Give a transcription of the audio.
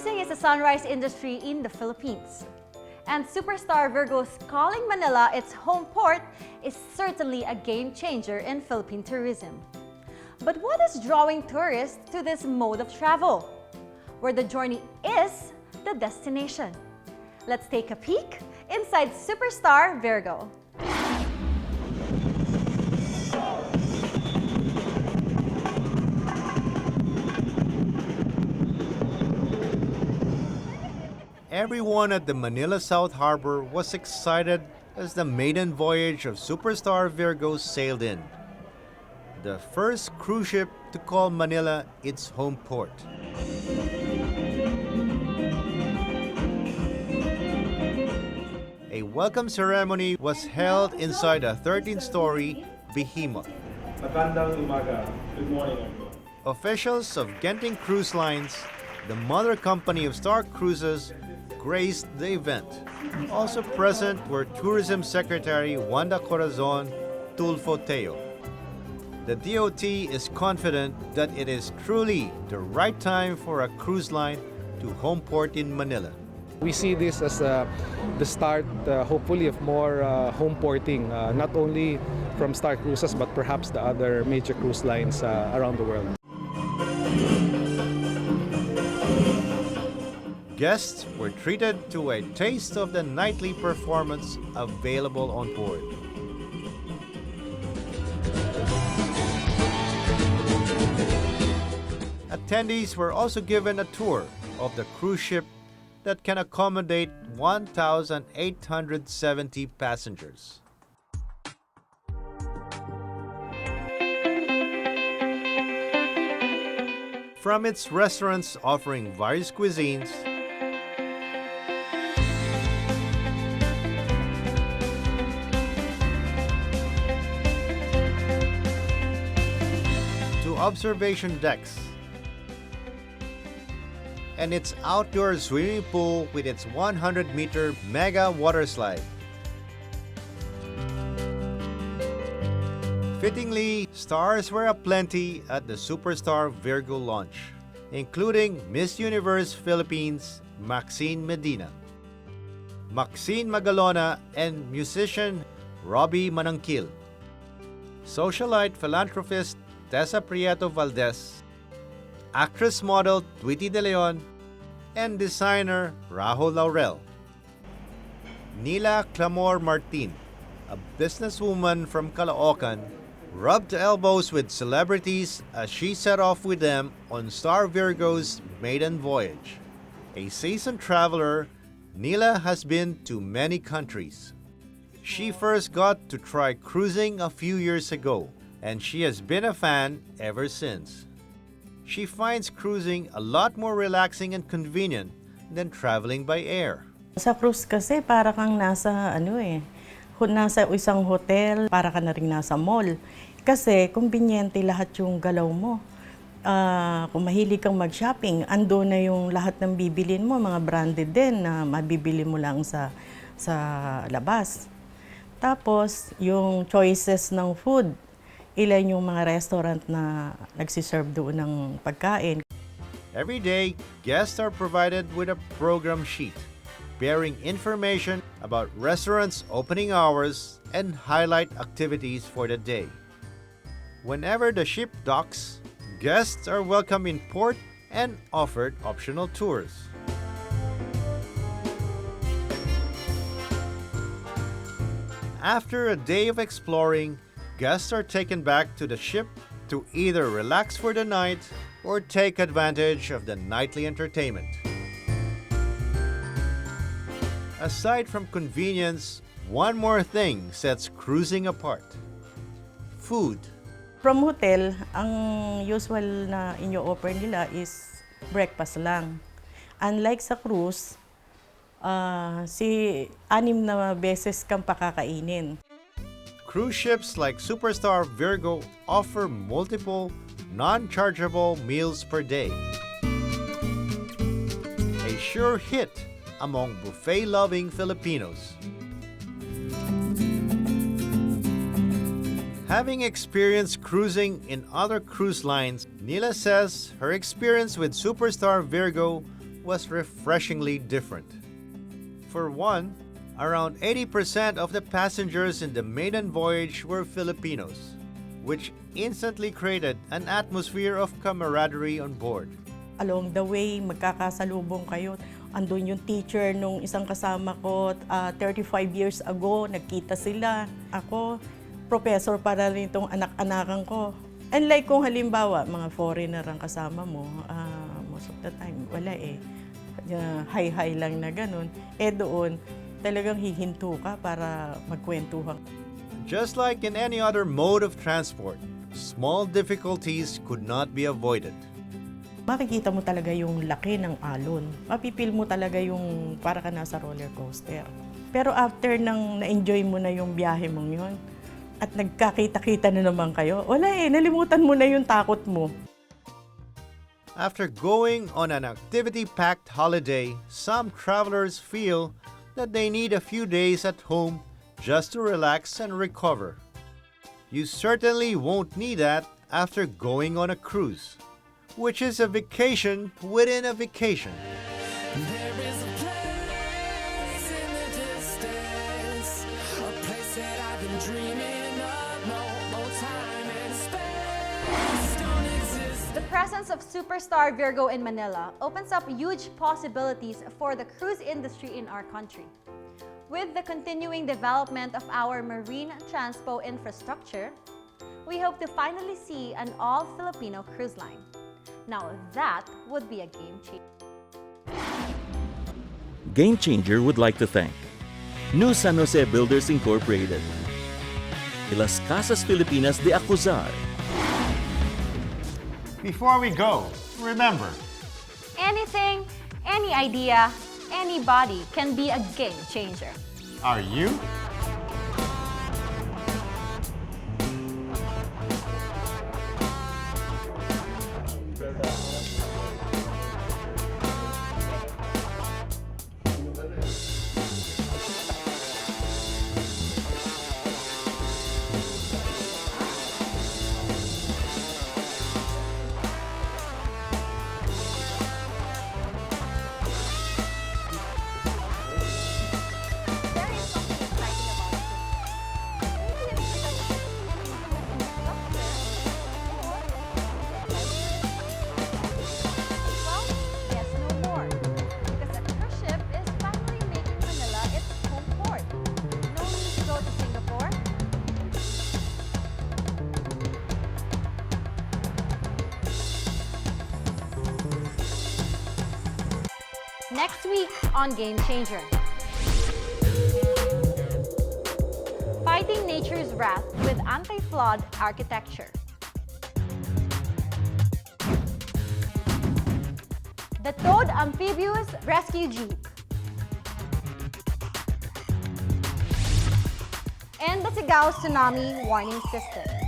Cruising is a sunrise industry in the Philippines. And SuperStar Virgo's calling Manila its home port is certainly a game changer in Philippine tourism. But what is drawing tourists to this mode of travel? Where the journey is the destination. Let's take a peek inside SuperStar Virgo. Everyone at the Manila South Harbor was excited as the maiden voyage of SuperStar Virgo sailed in. The first cruise ship to call Manila its home port. A welcome ceremony was held inside a 13-story behemoth. Magandang umaga. Good morning, everyone. Officials of Genting Cruise Lines, the mother company of Star Cruises, graced the event. Also present were Tourism Secretary Wanda Corazon Tulfo Teo. The DOT is confident that it is truly the right time for a cruise line to home port in Manila. We see this as the start, hopefully, of more home porting, not only from Star Cruises, but perhaps the other major cruise lines around the world. Guests were treated to a taste of the nightly performance available on board. Attendees were also given a tour of the cruise ship that can accommodate 1,870 passengers. From its restaurants offering various cuisines, to observation decks, and its outdoor swimming pool with its 100-meter mega water slide. Fittingly, stars were aplenty at the SuperStar Virgo launch, including Miss Universe Philippines Maxine Medina, Maxine Magalona, and musician Robbie Manangkil, socialite philanthropist Tessa Prieto Valdez, actress-model Tweety De Leon, and designer Rahul Laurel. Nila Clamor Martin, a businesswoman from Caloocan, rubbed elbows with celebrities as she set off with them on Star Virgo's maiden voyage. A seasoned traveler, Nila has been to many countries. She first got to try cruising a few years ago, and she has been a fan ever since. She finds cruising a lot more relaxing and convenient than traveling by air. Sa cruise kasi para kang nasa nasa isang hotel, para ka na rin nasa mall. Kasi kumbinyente lahat yung galaw mo. Kung mahilig kang mag-shopping, ando na yung lahat ng bibilin mo, mga branded din na mabibili mo lang sa labas. Tapos yung choices ng food, ilan yung mga restaurant na nagsiserve doon ng pagkain. Every day, guests are provided with a program sheet bearing information about restaurants' opening hours and highlight activities for the day. Whenever the ship docks, guests are welcome in port and offered optional tours. After a day of exploring, guests are taken back to the ship to either relax for the night or take advantage of the nightly entertainment. Aside from convenience, one more thing sets cruising apart: food. From hotel, ang usual na inyo-offer nila is breakfast lang. Unlike sa cruise, 6 na beses kang pakakainin. Cruise ships like SuperStar Virgo offer multiple, non-chargeable meals per day. A sure hit among buffet-loving Filipinos. Having experienced cruising in other cruise lines, Nila says her experience with SuperStar Virgo was refreshingly different. For one, around 80% of the passengers in the maiden voyage were Filipinos, which instantly created an atmosphere of camaraderie on board. Along the way, magkakasalubong kayo. Andun yung teacher nung isang kasama ko, 35 years ago, nagkita sila. Ako, professor para rin itong anak-anakan ko. And like kung halimbawa, mga foreigner ang kasama mo, most of the time, wala eh. Hi-hi lang na ganun. Doon, talagang hihinto ka para magkwentuhan. Just like in any other mode of transport, small difficulties could not be avoided. Makikita mo talaga yung laki ng alon. Mapipil mo talaga yung para ka nasa roller coaster. Pero after nang na-enjoy mo na yung biyahe mong yun, at nagkakita-kita na naman kayo, wala eh, nalimutan mo na yung takot mo. After going on an activity-packed holiday, some travelers feel that they need a few days at home just to relax and recover. You certainly won't need that after going on a cruise, which is a vacation within a vacation. There is a place in the distance, a place that I've been dreaming of. No time and space don't exist. The presence of SuperStar Virgo in Manila opens up huge possibilities for the cruise industry in our country. With the continuing development of our marine transpo infrastructure, we hope to finally see an all-Filipino cruise line. Now that would be a game changer. Game Changer would like to thank New San Jose Builders Incorporated, Las Casas Filipinas de Acuzar, Before we go, remember, Anything, any idea, anybody can be a game changer. are you? There is something exciting about it. Maybe it's well, yes, no more. Because a cruise ship is finally making Manila its home port. No need to go to Singapore. Next week on Game Changer. Fighting nature's wrath with anti-flood architecture. The Towed Amphibious Rescue Jeep. And the Sigaw Tsunami Warning System.